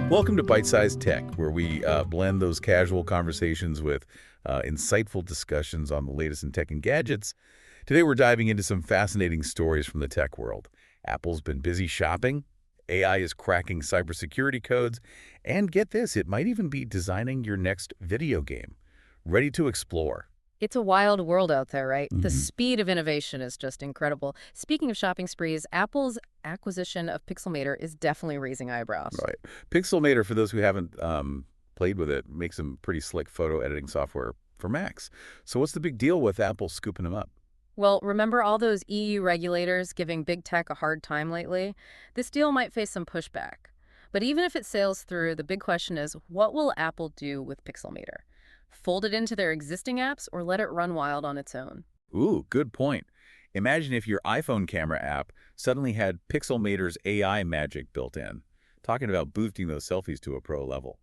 Welcome to Byte-Sized Tech, where we blend those casual conversations with insightful discussions on the latest in tech and gadgets. Today we're diving into some fascinating stories from the tech world. Apple's been busy shopping, AI is cracking cybersecurity codes, and get this, it might even be designing your next video game. Ready to explore? It's a wild world out there, right? The Mhm. speed of innovation is just incredible. Speaking of shopping sprees, Apple's acquisition of Pixelmator is definitely raising eyebrows. Right. Pixelmator, for those who haven't played with it, makes some pretty slick photo editing software for Macs. So what's the big deal with Apple scooping them up? Well, remember all those EU regulators giving big tech a hard time lately? This deal might face some pushback. But even if it sails through, the big question is, what will Apple do with Pixelmator? Fold it into their existing apps or let it run wild on its own? Ooh, good point. Imagine if your iPhone camera app suddenly had Pixelmator's AI magic built in. Talking about boosting those selfies to a pro level.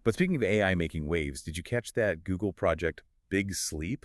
But speaking of AI making waves, did you catch that Google project Big Sleep?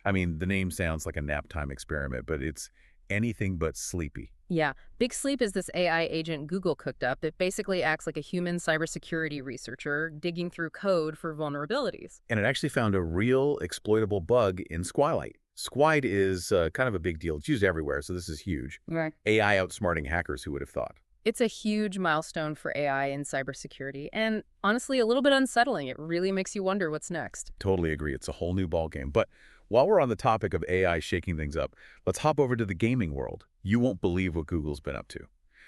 I mean, the name sounds like a nap time experiment, but it's anything but sleepy. Yeah, Big Sleep is this AI agent Google cooked up that basically acts like a human cybersecurity researcher digging through code for vulnerabilities. And it actually found a real exploitable bug in Squalite. Squide is kind of a big deal. It's used everywhere, so this is huge. Right. AI outsmarting hackers, who would have thought? It's a huge milestone for AI in cybersecurity, and honestly, a little bit unsettling. It really makes you wonder what's next. Totally agree. It's a whole new ballgame. But while we're on the topic of AI shaking things up, let's hop over to the gaming world. You won't believe what Google's been up to.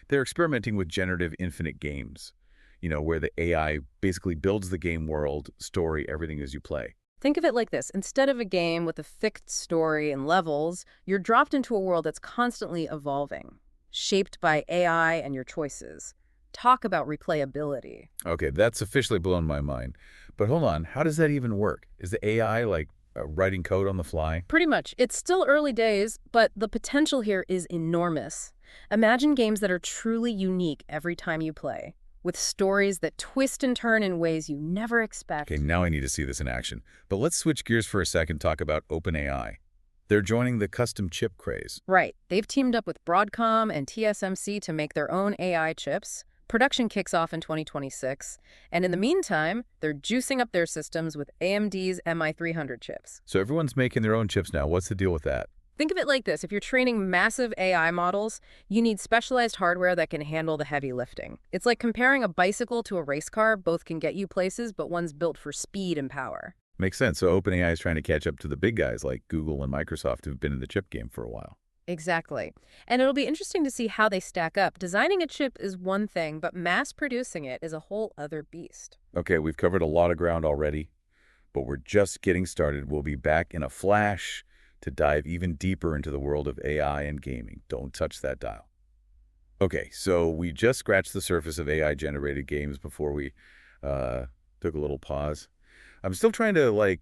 They're experimenting with generative infinite games, where the AI basically builds the game world, story, everything as you play. Think of it like this. Instead of a game with a fixed story and levels, you're dropped into a world that's constantly evolving, shaped by AI and your choices. Talk about replayability. Okay, that's officially blown my mind. But hold on, how does that even work? Is the AI like writing code on the fly? Pretty much. It's still early days, but the potential here is enormous. Imagine games that are truly unique every time you play, with stories that twist and turn in ways you never expect. Okay, now I need to see this in action. But let's switch gears for a second and talk about OpenAI. They're joining the custom chip craze. Right. They've teamed up with Broadcom and TSMC to make their own AI chips. Production kicks off in 2026. And in the meantime, they're juicing up their systems with AMD's MI300 chips. So everyone's making their own chips now. What's the deal with that? Think of it like this. If you're training massive AI models, you need specialized hardware that can handle the heavy lifting. It's like comparing a bicycle to a race car. Both can get you places, but one's built for speed and power. Makes sense. So OpenAI is trying to catch up to the big guys like Google and Microsoft who've been in the chip game for a while. Exactly. And it'll be interesting to see how they stack up. Designing a chip is one thing, but mass producing it is a whole other beast. Okay, we've covered a lot of ground already, but we're just getting started. We'll be back in a flash to dive even deeper into the world of AI and gaming. Don't touch that dial. Okay, so we just scratched the surface of AI-generated games before we took a little pause. I'm still trying to,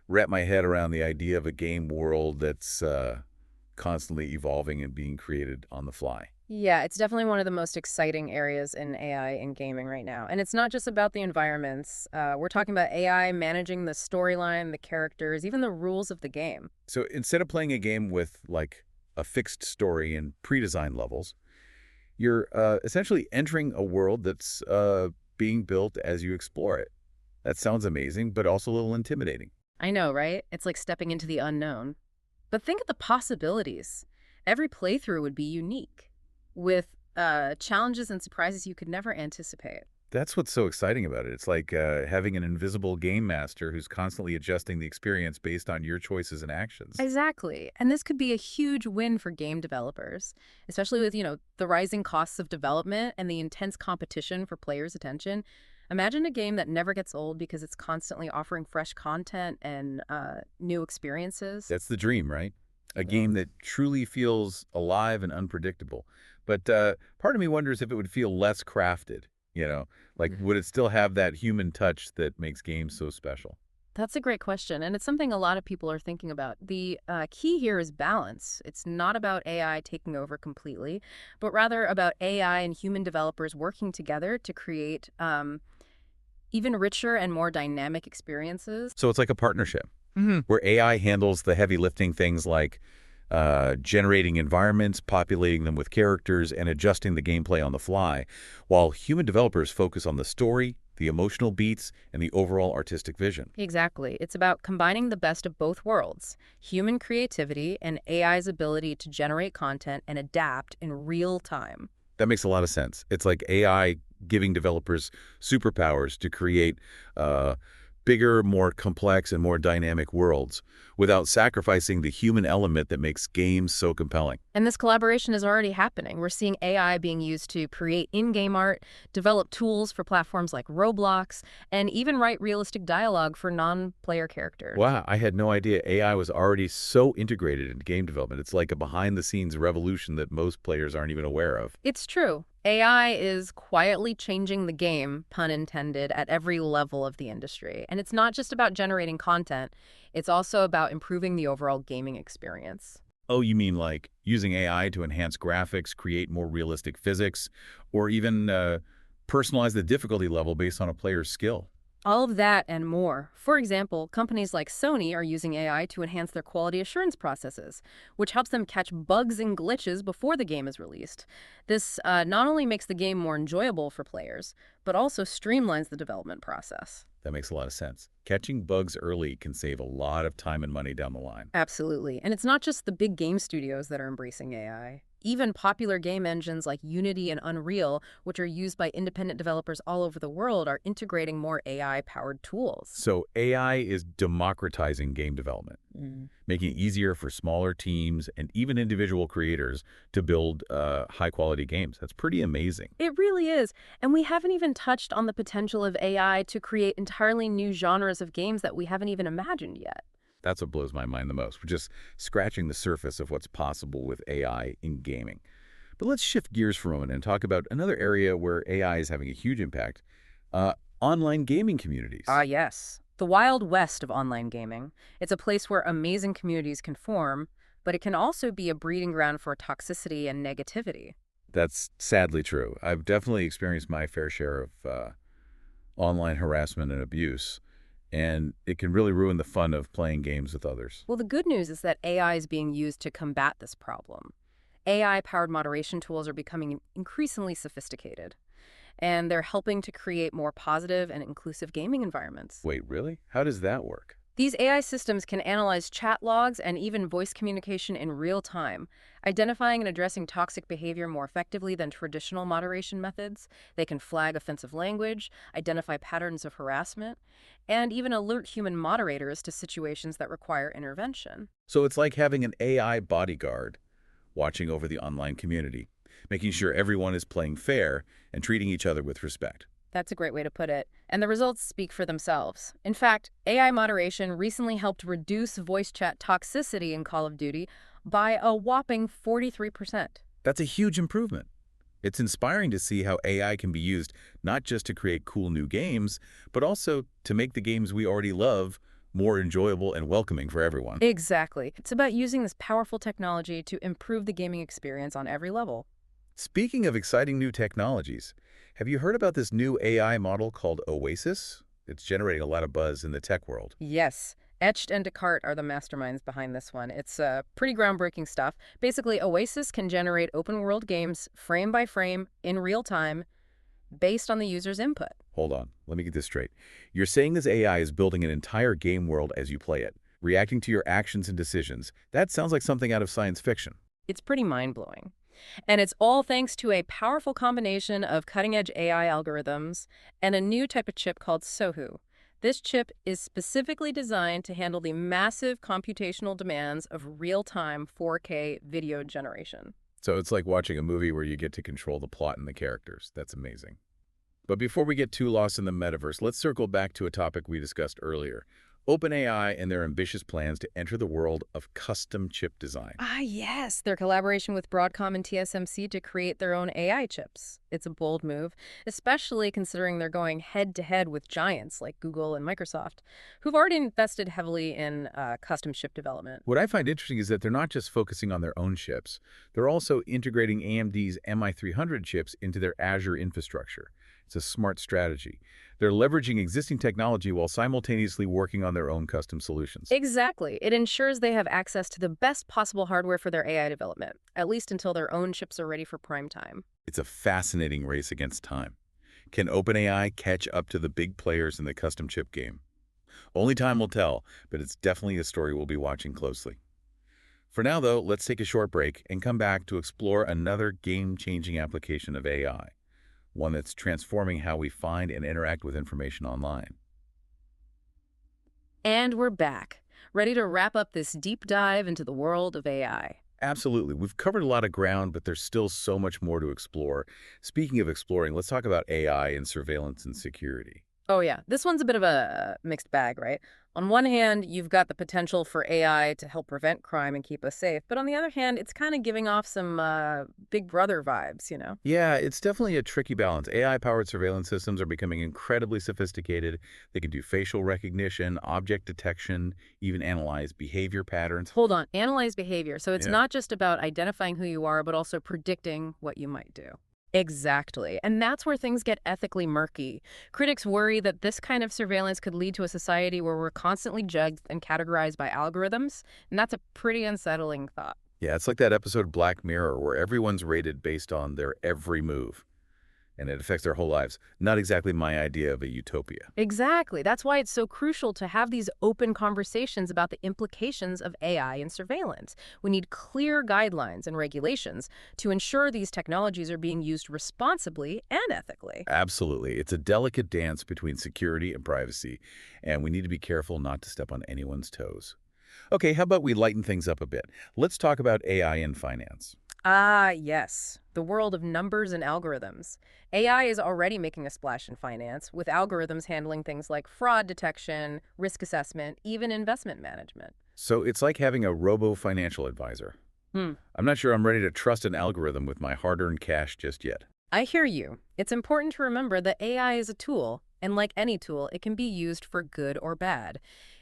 wrap my head around the idea of a game world that's constantly evolving and being created on the fly. Yeah, it's definitely one of the most exciting areas in AI and gaming right now. And it's not just about the environments. We're talking about AI managing the storyline, the characters, even the rules of the game. So instead of playing a game with, a fixed story and pre-designed levels, you're essentially entering a world that's being built as you explore it. That sounds amazing, but also a little intimidating. I know, right? It's like stepping into the unknown. But think of the possibilities. Every playthrough would be unique, with challenges and surprises you could never anticipate. That's what's so exciting about it. It's like having an invisible game master who's constantly adjusting the experience based on your choices and actions. Exactly. And this could be a huge win for game developers, especially with, the rising costs of development and the intense competition for players' attention. Imagine a game that never gets old because it's constantly offering fresh content and new experiences. That's the dream, right? A game that truly feels alive and unpredictable. But part of me wonders if it would feel less crafted, would it still have that human touch that makes games so special? That's a great question, and it's something a lot of people are thinking about. The key here is balance. It's not about AI taking over completely, but rather about AI and human developers working together to create even richer and more dynamic experiences. So it's like a partnership where AI handles the heavy lifting things like generating environments, populating them with characters, and adjusting the gameplay on the fly, while human developers focus on the story, the emotional beats, and the overall artistic vision. Exactly. It's about combining the best of both worlds, human creativity and AI's ability to generate content and adapt in real time. That makes a lot of sense. It's like AI giving developers superpowers to create bigger, more complex, and more dynamic worlds without sacrificing the human element that makes games so compelling. And this collaboration is already happening. We're seeing AI being used to create in-game art, develop tools for platforms like Roblox, and even write realistic dialogue for non-player characters. Wow, I had no idea AI was already so integrated into game development. It's like a behind-the-scenes revolution that most players aren't even aware of. It's true. AI is quietly changing the game, pun intended, at every level of the industry. And it's not just about generating content, it's also about improving the overall gaming experience. Oh, you mean like using AI to enhance graphics, create more realistic physics, or even personalize the difficulty level based on a player's skill? All of that and more. For example, companies like Sony are using AI to enhance their quality assurance processes, which helps them catch bugs and glitches before the game is released. This not only makes the game more enjoyable for players, but also streamlines the development process. That makes a lot of sense. Catching bugs early can save a lot of time and money down the line. Absolutely. And it's not just the big game studios that are embracing AI. Even popular game engines like Unity and Unreal, which are used by independent developers all over the world, are integrating more AI-powered tools. So AI is democratizing game development, making it easier for smaller teams and even individual creators to build high-quality games. That's pretty amazing. It really is. And we haven't even touched on the potential of AI to create entirely new genres of games that we haven't even imagined yet. That's what blows my mind the most. We're just scratching the surface of what's possible with AI in gaming. But let's shift gears for a moment and talk about another area where AI is having a huge impact, online gaming communities. Ah, yes. The Wild West of online gaming. It's a place where amazing communities can form, but it can also be a breeding ground for toxicity and negativity. That's sadly true. I've definitely experienced my fair share of online harassment and abuse, and it can really ruin the fun of playing games with others. Well, the good news is that AI is being used to combat this problem. AI-powered moderation tools are becoming increasingly sophisticated, and they're helping to create more positive and inclusive gaming environments. Wait, really? How does that work? These AI systems can analyze chat logs and even voice communication in real time, identifying and addressing toxic behavior more effectively than traditional moderation methods. They can flag offensive language, identify patterns of harassment, and even alert human moderators to situations that require intervention. So it's like having an AI bodyguard watching over the online community, making sure everyone is playing fair and treating each other with respect. That's a great way to put it. And the results speak for themselves. In fact, AI moderation recently helped reduce voice chat toxicity in Call of Duty by a whopping 43%. That's a huge improvement. It's inspiring to see how AI can be used not just to create cool new games, but also to make the games we already love more enjoyable and welcoming for everyone. Exactly. It's about using this powerful technology to improve the gaming experience on every level. Speaking of exciting new technologies, have you heard about this new AI model called Oasis? It's generating a lot of buzz in the tech world. Yes, Etched and Descartes are the masterminds behind this one. It's pretty groundbreaking stuff. Basically, Oasis can generate open-world games frame by frame in real time based on the user's input. Hold on, let me get this straight. You're saying this AI is building an entire game world as you play it, reacting to your actions and decisions. That sounds like something out of science fiction. It's pretty mind-blowing. And it's all thanks to a powerful combination of cutting-edge AI algorithms and a new type of chip called SOHU. This chip is specifically designed to handle the massive computational demands of real-time 4K video generation. So it's like watching a movie where you get to control the plot and the characters. That's amazing. But before we get too lost in the metaverse, let's circle back to a topic we discussed earlier. OpenAI and their ambitious plans to enter the world of custom chip design. Ah, yes, their collaboration with Broadcom and TSMC to create their own AI chips. It's a bold move, especially considering they're going head-to-head with giants like Google and Microsoft, who've already invested heavily in custom chip development. What I find interesting is that they're not just focusing on their own chips. They're also integrating AMD's MI300 chips into their Azure infrastructure. It's a smart strategy. They're leveraging existing technology while simultaneously working on their own custom solutions. Exactly. It ensures they have access to the best possible hardware for their AI development, at least until their own chips are ready for prime time. It's a fascinating race against time. Can OpenAI catch up to the big players in the custom chip game? Only time will tell, but it's definitely a story we'll be watching closely. For now, though, let's take a short break and come back to explore another game-changing application of AI, one that's transforming how we find and interact with information online. And we're back, ready to wrap up this deep dive into the world of AI. Absolutely. We've covered a lot of ground, but there's still so much more to explore. Speaking of exploring, let's talk about AI and surveillance and security. Oh yeah, this one's a bit of a mixed bag, right? On one hand, you've got the potential for AI to help prevent crime and keep us safe, but on the other hand, it's kind of giving off some Big Brother vibes. Yeah, it's definitely a tricky balance. AI-powered surveillance systems are becoming incredibly sophisticated. They can do facial recognition, object detection, even analyze behavior patterns. Hold on, analyze behavior. So it's Yeah. not just about identifying who you are, but also predicting what you might do. Exactly. And that's where things get ethically murky. Critics worry that this kind of surveillance could lead to a society where we're constantly judged and categorized by algorithms, and that's a pretty unsettling thought. Yeah, it's like that episode of Black Mirror where everyone's rated based on their every move, and it affects their whole lives. Not exactly my idea of a utopia. Exactly. That's why it's so crucial to have these open conversations about the implications of AI and surveillance. We need clear guidelines and regulations to ensure these technologies are being used responsibly and ethically. Absolutely. It's a delicate dance between security and privacy, and we need to be careful not to step on anyone's toes. Okay, how about we lighten things up a bit? Let's talk about AI in finance. Ah, yes. The world of numbers and algorithms. AI is already making a splash in finance, with algorithms handling things like fraud detection, risk assessment, even investment management. So it's like having a robo-financial advisor. Hmm. I'm not sure I'm ready to trust an algorithm with my hard-earned cash just yet. I hear you. It's important to remember that AI is a tool, and like any tool, it can be used for good or bad.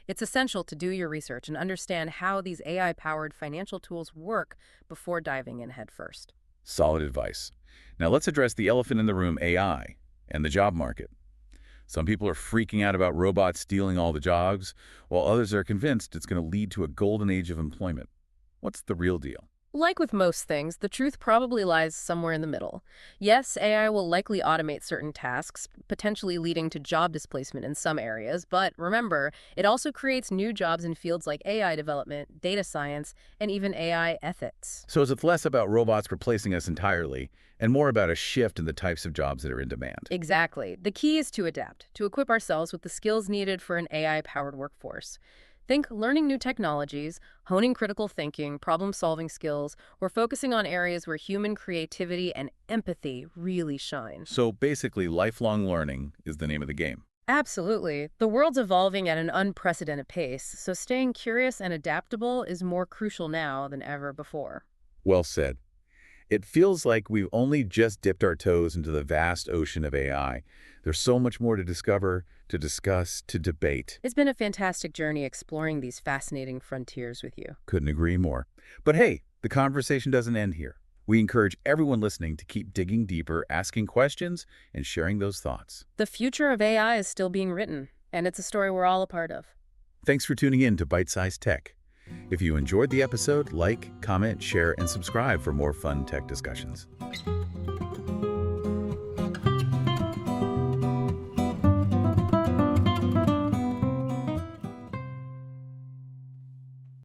It's essential to do your research and understand how these AI-powered financial tools work before diving in headfirst. Solid advice. Now let's address the elephant in the room, AI, and the job market. Some people are freaking out about robots stealing all the jobs, while others are convinced it's going to lead to a golden age of employment. What's the real deal? Like with most things, the truth probably lies somewhere in the middle. Yes, AI will likely automate certain tasks, potentially leading to job displacement in some areas, but remember, it also creates new jobs in fields like AI development, data science, and even AI ethics. So it's less about robots replacing us entirely and more about a shift in the types of jobs that are in demand. Exactly. The key is to adapt, to equip ourselves with the skills needed for an AI-powered workforce. Think learning new technologies, honing critical thinking, problem-solving skills, or focusing on areas where human creativity and empathy really shine. So basically, lifelong learning is the name of the game. Absolutely. The world's evolving at an unprecedented pace, so staying curious and adaptable is more crucial now than ever before. Well said. It feels like we've only just dipped our toes into the vast ocean of AI. There's so much more to discover, to discuss, to debate. It's been a fantastic journey exploring these fascinating frontiers with you. Couldn't agree more. But hey, the conversation doesn't end here. We encourage everyone listening to keep digging deeper, asking questions, and sharing those thoughts. The future of AI is still being written, and it's a story we're all a part of. Thanks for tuning in to Byte-Sized Tech. If you enjoyed the episode, like, comment, share, and subscribe for more fun tech discussions.